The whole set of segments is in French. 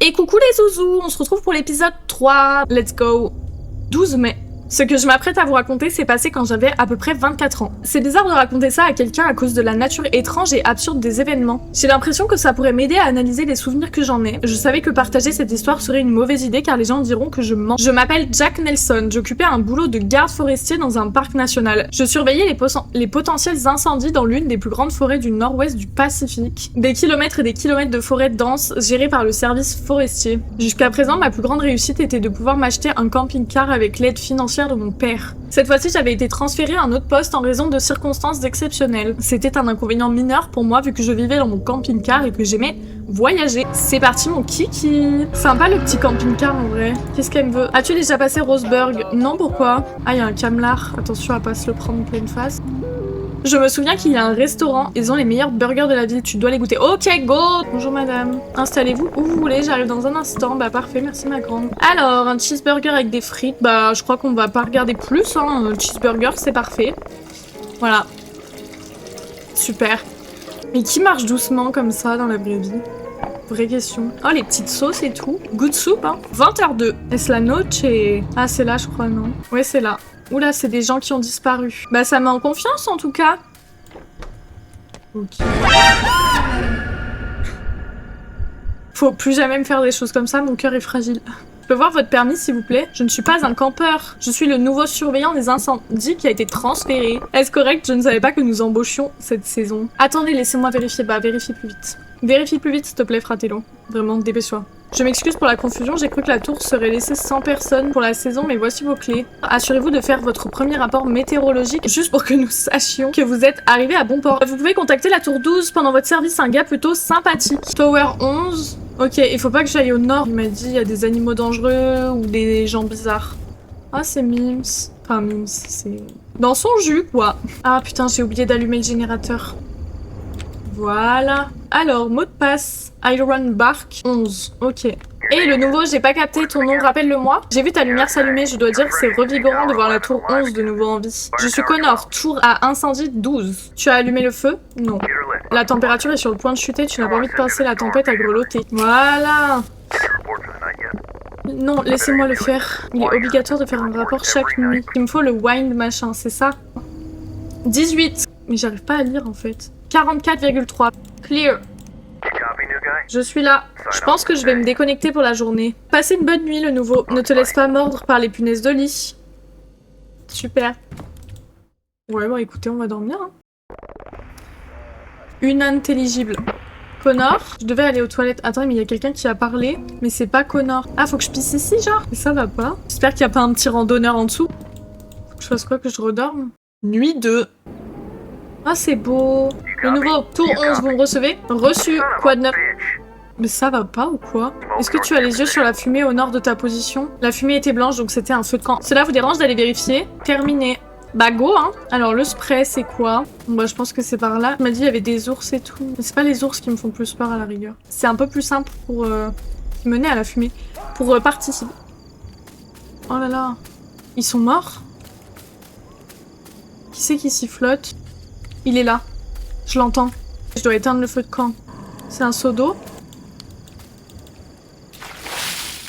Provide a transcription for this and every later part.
Et coucou les zouzous, on se retrouve pour l'épisode 3, let's go. 12 mai. Ce que je m'apprête à vous raconter s'est passé quand j'avais à peu près 24 ans. C'est bizarre de raconter ça à quelqu'un à cause de la nature étrange et absurde des événements. J'ai l'impression que ça pourrait m'aider à analyser les souvenirs que j'en ai. Je savais que partager cette histoire serait une mauvaise idée car les gens diront que je mens. Je m'appelle Jack Nelson, j'occupais un boulot de garde forestier dans un parc national. Je surveillais les potentiels incendies dans l'une des plus grandes forêts du nord-ouest du Pacifique. Des kilomètres et des kilomètres de forêts denses gérées par le service forestier. Jusqu'à présent, ma plus grande réussite était de pouvoir m'acheter un camping-car avec l'aide financière de mon père. Cette fois-ci, j'avais été transférée à un autre poste en raison de circonstances exceptionnelles. C'était un inconvénient mineur pour moi vu que je vivais dans mon camping-car et que j'aimais voyager. C'est parti mon kiki. Sympa le petit camping-car en vrai. Qu'est-ce qu'elle me veut? As-tu déjà passé Roseburg? Non, pourquoi? Ah, il y a un camelard. Attention à pas se le prendre en pleine face. Je me souviens qu'il y a un restaurant, ils ont les meilleurs burgers de la ville, tu dois les goûter. Ok, go! Bonjour madame. Installez-vous où vous voulez, j'arrive dans un instant. Bah parfait, merci ma grande. Alors, un cheeseburger avec des frites, bah je crois qu'on va pas regarder plus, hein. Cheeseburger, c'est parfait. Voilà. Super. Mais qui marche doucement comme ça dans la vraie vie? Vraie question. Oh, les petites sauces et tout. Good soup, hein. 20h02. Est-ce la noche et... Ah, c'est là, je crois, non? Ouais, c'est là. Oula, c'est des gens qui ont disparu. Bah, ça met en confiance, en tout cas. Ok. Faut plus jamais me faire des choses comme ça, mon cœur est fragile. Je peux voir votre permis, s'il vous plaît? Je ne suis pas un campeur. Je suis le nouveau surveillant des incendies qui a été transféré. Est-ce correct? Je ne savais pas que nous embauchions cette saison. Attendez, laissez-moi vérifier. Bah, vérifie plus vite. Vérifie plus vite, s'il te plaît, fratello. Vraiment, dépêche-toi. Je m'excuse pour la confusion, j'ai cru que la tour serait laissée sans personne pour la saison, mais voici vos clés. Assurez-vous de faire votre premier rapport météorologique, juste pour que nous sachions que vous êtes arrivé à bon port. Vous pouvez contacter la tour 12 pendant votre service, un gars plutôt sympathique. Tower 11... Ok, il faut pas que j'aille au nord. Il m'a dit il y a des animaux dangereux ou des gens bizarres. Ah, c'est Mims. Enfin, Mims, c'est... Dans son jus, quoi. Ah, putain, j'ai oublié d'allumer le générateur. Voilà. Alors, mot de passe. Iron Bark 11. Ok. Et le nouveau, j'ai pas capté ton nom, rappelle-le-moi. J'ai vu ta lumière s'allumer, je dois dire que c'est revigorant de voir la tour 11 de nouveau en vie. Je suis Connor, tour à incendie 12. Tu as allumé le feu? Non. La température est sur le point de chuter, tu n'as pas envie de passer la tempête à grelotter. Voilà. Non, laissez-moi le faire. Il est obligatoire de faire un rapport chaque nuit. Il me faut le wind machin, c'est ça? 18. Mais j'arrive pas à lire en fait. 44,3. Clear. Je suis là. Je pense que je vais me déconnecter pour la journée. Passez une bonne nuit, le nouveau. Ne te laisse pas mordre par les punaises de lit. Super. Ouais, bon, écoutez, on va dormir. Hein. Une intelligible. Connor, je devais aller aux toilettes. Attends, mais il y a quelqu'un qui a parlé. Mais c'est pas Connor. Ah, faut que je pisse ici, genre? Mais ça va pas. J'espère qu'il n'y a pas un petit randonneur en dessous. Faut que je fasse quoi? Que je redorme? Nuit 2. Ah, c'est beau. Le nouveau, tour 11, vous me recevez? Reçu, quoi de neuf? Mais ça va pas ou quoi? Est-ce que tu as les yeux sur la fumée au nord de ta position? La fumée était blanche, donc c'était un feu de camp. Cela vous dérange d'aller vérifier? Terminé. Bah go, hein. Alors le spray, c'est quoi? Bon, bah je pense que c'est par là. Il m'a dit il y avait des ours et tout. Mais c'est pas les ours qui me font plus peur à la rigueur. C'est un peu plus simple pour mener à la fumée. Pour participer. Oh là là. Ils sont morts? Qui c'est qui sifflote? Il est là. Je l'entends. Je dois éteindre le feu de camp. C'est un seau d'eau.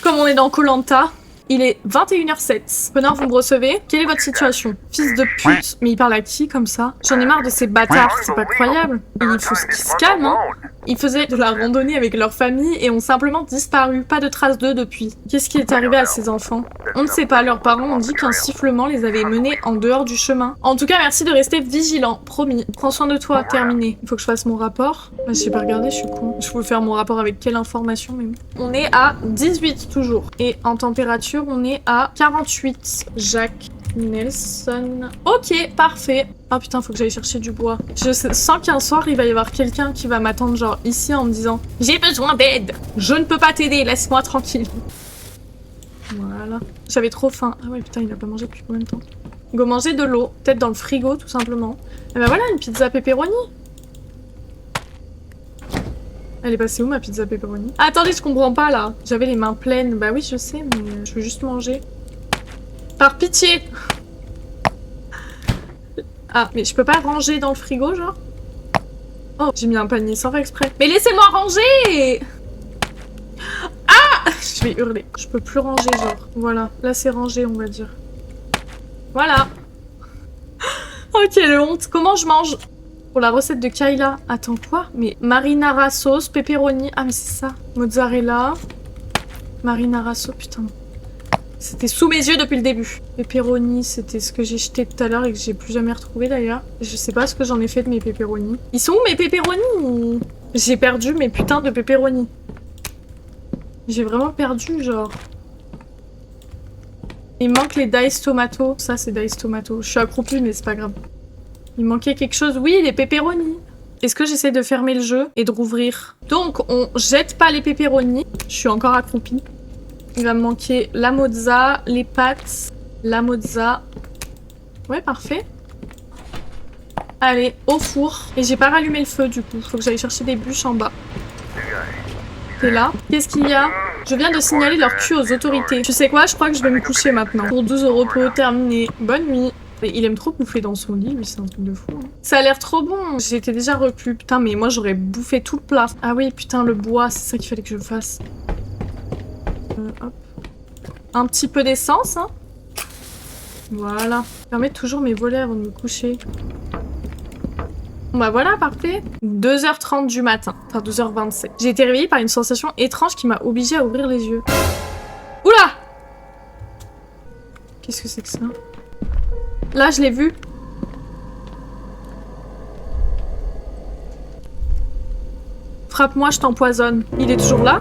Comme on est dans Koh-Lanta. Il est 21h07. Connor, vous me recevez? Quelle est votre situation? Fils de pute. Mais il parle à qui comme ça? J'en ai marre de ces bâtards, c'est pas croyable. Il faut qu'ils se calment, hein. Ils faisaient de la randonnée avec leur famille et ont simplement disparu. Pas de traces d'eux depuis. Qu'est-ce qui est arrivé à ces enfants? On ne sait pas, leurs parents ont dit qu'un sifflement les avait menés en dehors du chemin. En tout cas, merci de rester vigilant, promis. Prends soin de toi, terminé. Il faut que je fasse mon rapport. Bah, je sais pas regarder, je suis con. Je peux faire mon rapport avec quelle information même? On est à 18 toujours. Et en température, on est à 48. Jacques Nelson. Ok, parfait. Oh putain, faut que j'aille chercher du bois. Je sens qu'un soir, il va y avoir quelqu'un qui va m'attendre genre ici en me disant « J'ai besoin d'aide. Je ne peux pas t'aider, laisse-moi tranquille. » Voilà. J'avais trop faim. Ah ouais, putain, il a pas mangé depuis combien de temps? Go manger de l'eau. Peut-être dans le frigo, tout simplement. Et bah voilà, une pizza pepperoni. Elle est passée où ma pizza pepperoni? Ah, attendez, je comprends pas là. J'avais les mains pleines. Bah oui, je sais, mais je veux juste manger. Par pitié! Ah, mais je peux pas ranger dans le frigo, genre? Oh, j'ai mis un panier sans faire exprès. Mais laissez-moi ranger! Ah! Je vais hurler. Je peux plus ranger, genre. Voilà. Là, c'est rangé, on va dire. Voilà. Oh, quelle honte. Comment je mange? Pour la recette de Kayla. Attends, quoi? Mais marinara sauce, pepperoni. Ah, mais c'est ça. Mozzarella. Marinara sauce, putain. C'était sous mes yeux depuis le début. Pepperoni, c'était ce que j'ai jeté tout à l'heure et que j'ai plus jamais retrouvé d'ailleurs. Je sais pas ce que j'en ai fait de mes pepperoni. Ils sont où mes pepperoni? J'ai perdu mes putains de pepperoni. J'ai vraiment perdu, genre. Il me manque les dice tomato. Ça, c'est dice tomato. Je suis accroupie, mais c'est pas grave. Il manquait quelque chose. Oui, les pepperoni. Est-ce que j'essaie de fermer le jeu et de rouvrir? Donc, on jette pas les pepperoni. Je suis encore accroupie. Il va me manquer la mozza, les pâtes, la mozza. Ouais, parfait. Allez, au four. Et j'ai pas rallumé le feu, du coup. Faut que j'aille chercher des bûches en bas. T'es là? Qu'est-ce qu'il y a? Je viens de signaler leur cul aux autorités. Tu sais quoi? Je crois que je vais me coucher maintenant. Pour 12 € repos terminé. Bonne nuit. Il aime trop bouffer dans son lit, lui, c'est un truc de fou. Hein. Ça a l'air trop bon. J'étais déjà reclus. Putain, mais moi, j'aurais bouffé tout le plat. Ah oui, putain, le bois, c'est ça qu'il fallait que je fasse. Hop. Un petit peu d'essence, hein. Voilà. Permet toujours mes volets avant de me coucher. Bon bah voilà, parfait. 2h30 du matin. Enfin, 2h27. J'ai été réveillée par une sensation étrange qui m'a obligée à ouvrir les yeux. Oula! Qu'est-ce que c'est que ça? Là, je l'ai vu. Frappe-moi, je t'empoisonne. Il est toujours là?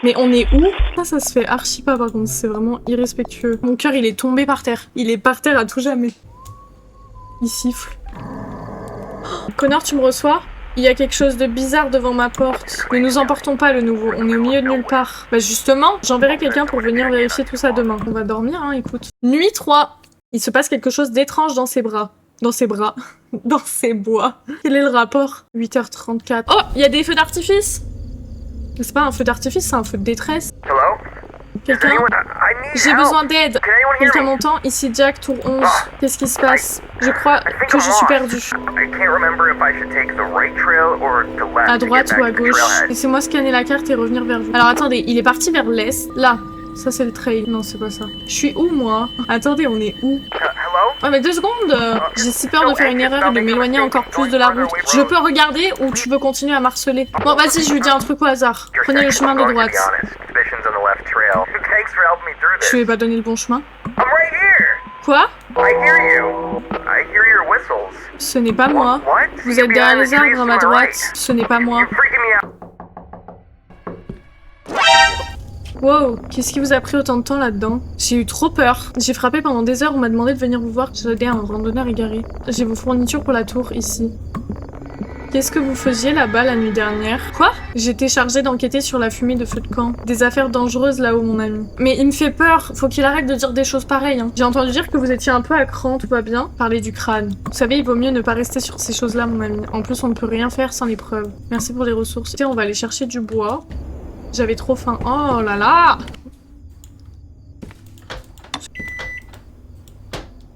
Mais on est où? Ça se fait archi pas par contre, c'est vraiment irrespectueux. Mon cœur, il est tombé par terre. Il est par terre à tout jamais. Il siffle. Oh, connard, tu me reçois? Il y a quelque chose de bizarre devant ma porte. Ne nous emportons pas, le nouveau. On est au milieu de nulle part. Bah justement, j'enverrai quelqu'un pour venir vérifier tout ça demain. On va dormir, hein, écoute. Nuit 3. Il se passe quelque chose d'étrange dans ses bras. Dans ses bras. Dans ses bois. Quel est le rapport? 8h34. Oh, il y a des feux d'artifice. C'est pas un feu d'artifice, c'est un feu de détresse. Quelqu'un? J'ai besoin d'aide. Quelqu'un m'entend? Ici Jack, tour 11. Qu'est-ce qui se passe? Je crois que je suis perdue. À droite ou à gauche? Laissez-moi scanner la carte et revenir vers vous. Alors attendez, il est parti vers l'est. Là. Ça c'est le trail. Non, c'est pas ça. Je suis où moi? Attendez, on est où? Ouais mais 2 secondes. J'ai si peur de faire une erreur et de m'éloigner encore plus de la route. Je peux regarder ou tu veux continuer à m'harceler? Bon vas-y, je lui dis un truc au hasard. Prenez le chemin de droite. Je lui ai pas donné le bon chemin. Quoi? Ce n'est pas moi. Vous êtes derrière les arbres à ma droite. Ce n'est pas moi. Wow, qu'est-ce qui vous a pris autant de temps là-dedans? J'ai eu trop peur. J'ai frappé pendant des heures, on m'a demandé de venir vous voir. J'aidais un randonneur égaré. J'ai vos fournitures pour la tour, ici. Qu'est-ce que vous faisiez là-bas la nuit dernière? Quoi? J'étais chargée d'enquêter sur la fumée de feu de camp. Des affaires dangereuses là-haut, mon ami. Mais il me fait peur. Faut qu'il arrête de dire des choses pareilles. Hein. J'ai entendu dire que vous étiez un peu à cran, tout va bien? Parler du crâne. Vous savez, il vaut mieux ne pas rester sur ces choses-là, mon ami. En plus, on ne peut rien faire sans les preuves. Merci pour les ressources. Tiens, on va aller chercher du bois. J'avais trop faim. Oh là là!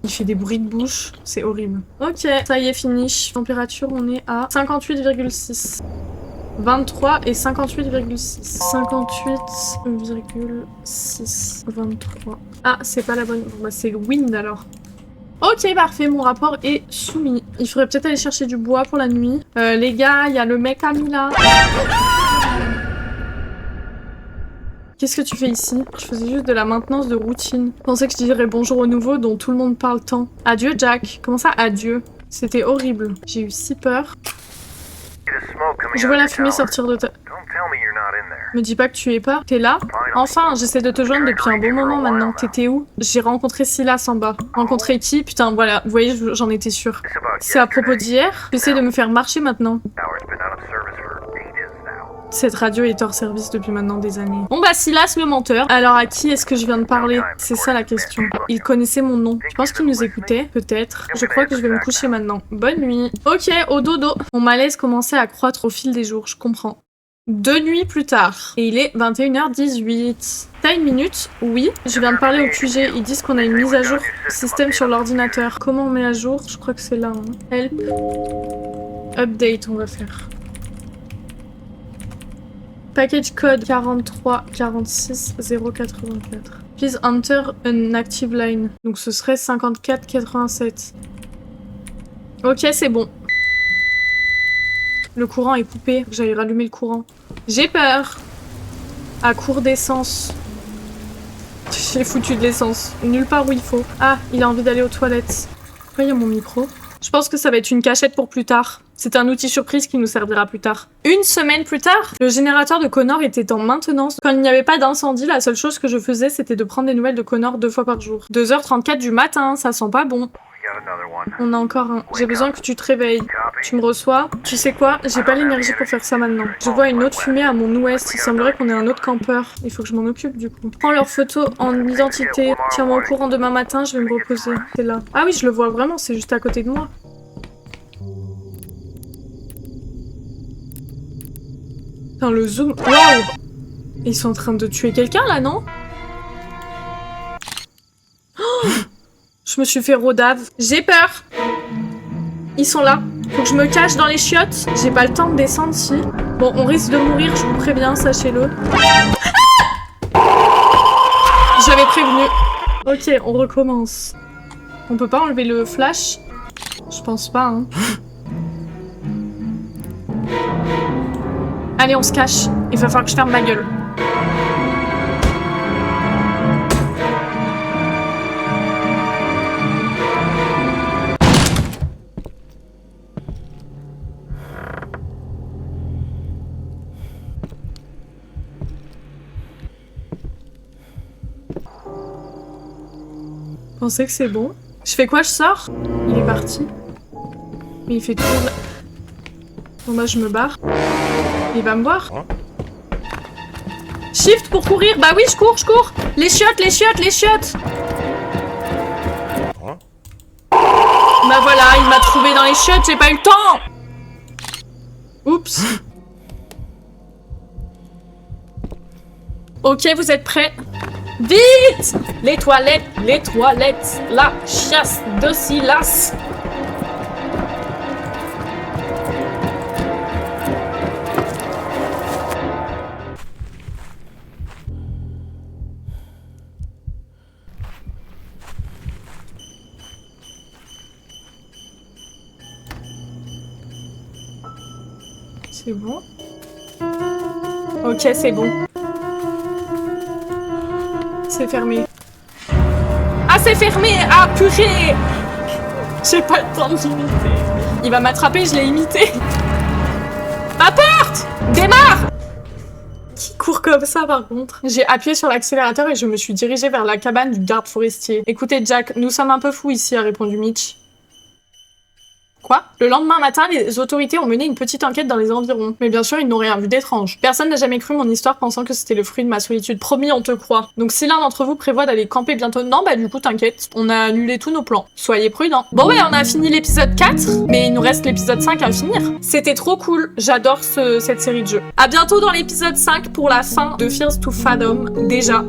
Il fait des bruits de bouche. C'est horrible. Ok, ça y est, finish. Température, on est à 58,6. 23 et 58,6. 58,6. 23. Ah, c'est pas la bonne. Bon, bah, c'est le wind alors. Ok, parfait, mon rapport est soumis. Il faudrait peut-être aller chercher du bois pour la nuit. Les gars, il y a le mec ami là. Qu'est-ce que tu fais ici? Je faisais juste de la maintenance de routine. Je pensais que je dirais bonjour au nouveau dont tout le monde parle tant. Adieu, Jack. Comment ça, adieu? C'était horrible. J'ai eu si peur. Je vois la fumée sortir de ta... Me dis pas que tu es pas. T'es là? Enfin, j'essaie de te joindre depuis un bon moment maintenant. T'étais où? J'ai rencontré Silas en bas. Rencontré qui? Putain, voilà. Vous voyez, j'en étais sûre. C'est à propos d'hier? J'essaie de me faire marcher maintenant. Cette radio est hors service depuis maintenant des années. Bon bah Silas le menteur. Alors à qui est-ce que je viens de parler? C'est ça la question. Il connaissait mon nom. Je pense qu'il nous écoutait, peut-être. Je crois que je vais me coucher maintenant. Bonne nuit. Ok, au dodo. Mon malaise commençait à croître au fil des jours, je comprends. 2 nuits plus tard. Et il est 21h18. T'as une minute? Oui. Je viens de parler au QG. Ils disent qu'on a une mise à jour système sur l'ordinateur. Comment on met à jour? Je crois que c'est là. Hein. Help. Update, on va faire. Package code 43 46 084. Please enter an active line. Donc ce serait 54 87. Ok, c'est bon. Le courant est coupé. J'allais rallumer le courant. J'ai peur. À court d'essence. J'ai foutu de l'essence. Nulle part où il faut. Ah, il a envie d'aller aux toilettes. Pourquoi il y a mon micro? Je pense que ça va être une cachette pour plus tard. C'est un outil surprise qui nous servira plus tard. Une semaine plus tard, le générateur de Connor était en maintenance. Quand il n'y avait pas d'incendie, la seule chose que je faisais, c'était de prendre des nouvelles de Connor 2 fois par jour. 2h34 du matin, ça sent pas bon. On a encore un. J'ai besoin que tu te réveilles. Tu me reçois? Tu sais quoi? J'ai pas l'énergie pour faire ça maintenant. Je vois une autre fumée à mon ouest. Il semblerait qu'on ait un autre campeur. Il faut que je m'en occupe du coup. Prends leurs photos en identité. Tiens-moi au courant demain matin, je vais me reposer. C'est là. Ah oui, je le vois vraiment, c'est juste à côté de moi. Putain, le zoom. Waouh! Ils sont en train de tuer quelqu'un là, non? Oh, je me suis fait rodave. J'ai peur. Ils sont là. Faut que je me cache dans les chiottes. J'ai pas le temps de descendre si. Bon, on risque de mourir, je vous préviens, sachez-le. Ah! J'avais prévenu. Ok, on recommence. On peut pas enlever le flash? Je pense pas, hein. Allez, on se cache. Il va falloir que je ferme ma gueule. Pensez que c'est bon? Je fais quoi? Je sors? Il est parti. Mais il fait tout. Bon bah je me barre. Il va me voir. Shift pour courir. Bah oui, je cours, je cours. Les chiottes, les chiottes, les chiottes. Bah voilà, il m'a trouvé dans les chiottes, j'ai pas eu le temps. Oups. Ok, vous êtes prêts? Vite! Les toilettes, la chasse de Silas. C'est bon? Ok, c'est bon. C'est fermé. Ah, c'est fermé! Ah, purée! J'ai pas le temps de l'imiter. Il va m'attraper, je l'ai imité. Ma porte! Démarre! Qui court comme ça, par contre? J'ai appuyé sur l'accélérateur et je me suis dirigée vers la cabane du garde forestier. Écoutez, Jack, nous sommes un peu fous ici, a répondu Mitch. Quoi? Le lendemain matin, les autorités ont mené une petite enquête dans les environs. Mais bien sûr, ils n'ont rien vu d'étrange. Personne n'a jamais cru mon histoire pensant que c'était le fruit de ma solitude. Promis, on te croit. Donc si l'un d'entre vous prévoit d'aller camper bientôt, non, bah du coup, t'inquiète. On a annulé tous nos plans. Soyez prudents. Bon ouais, on a fini l'épisode 4, mais il nous reste l'épisode 5 à finir. C'était trop cool. J'adore cette série de jeux. À bientôt dans l'épisode 5 pour la fin de Fears to Fathom, déjà.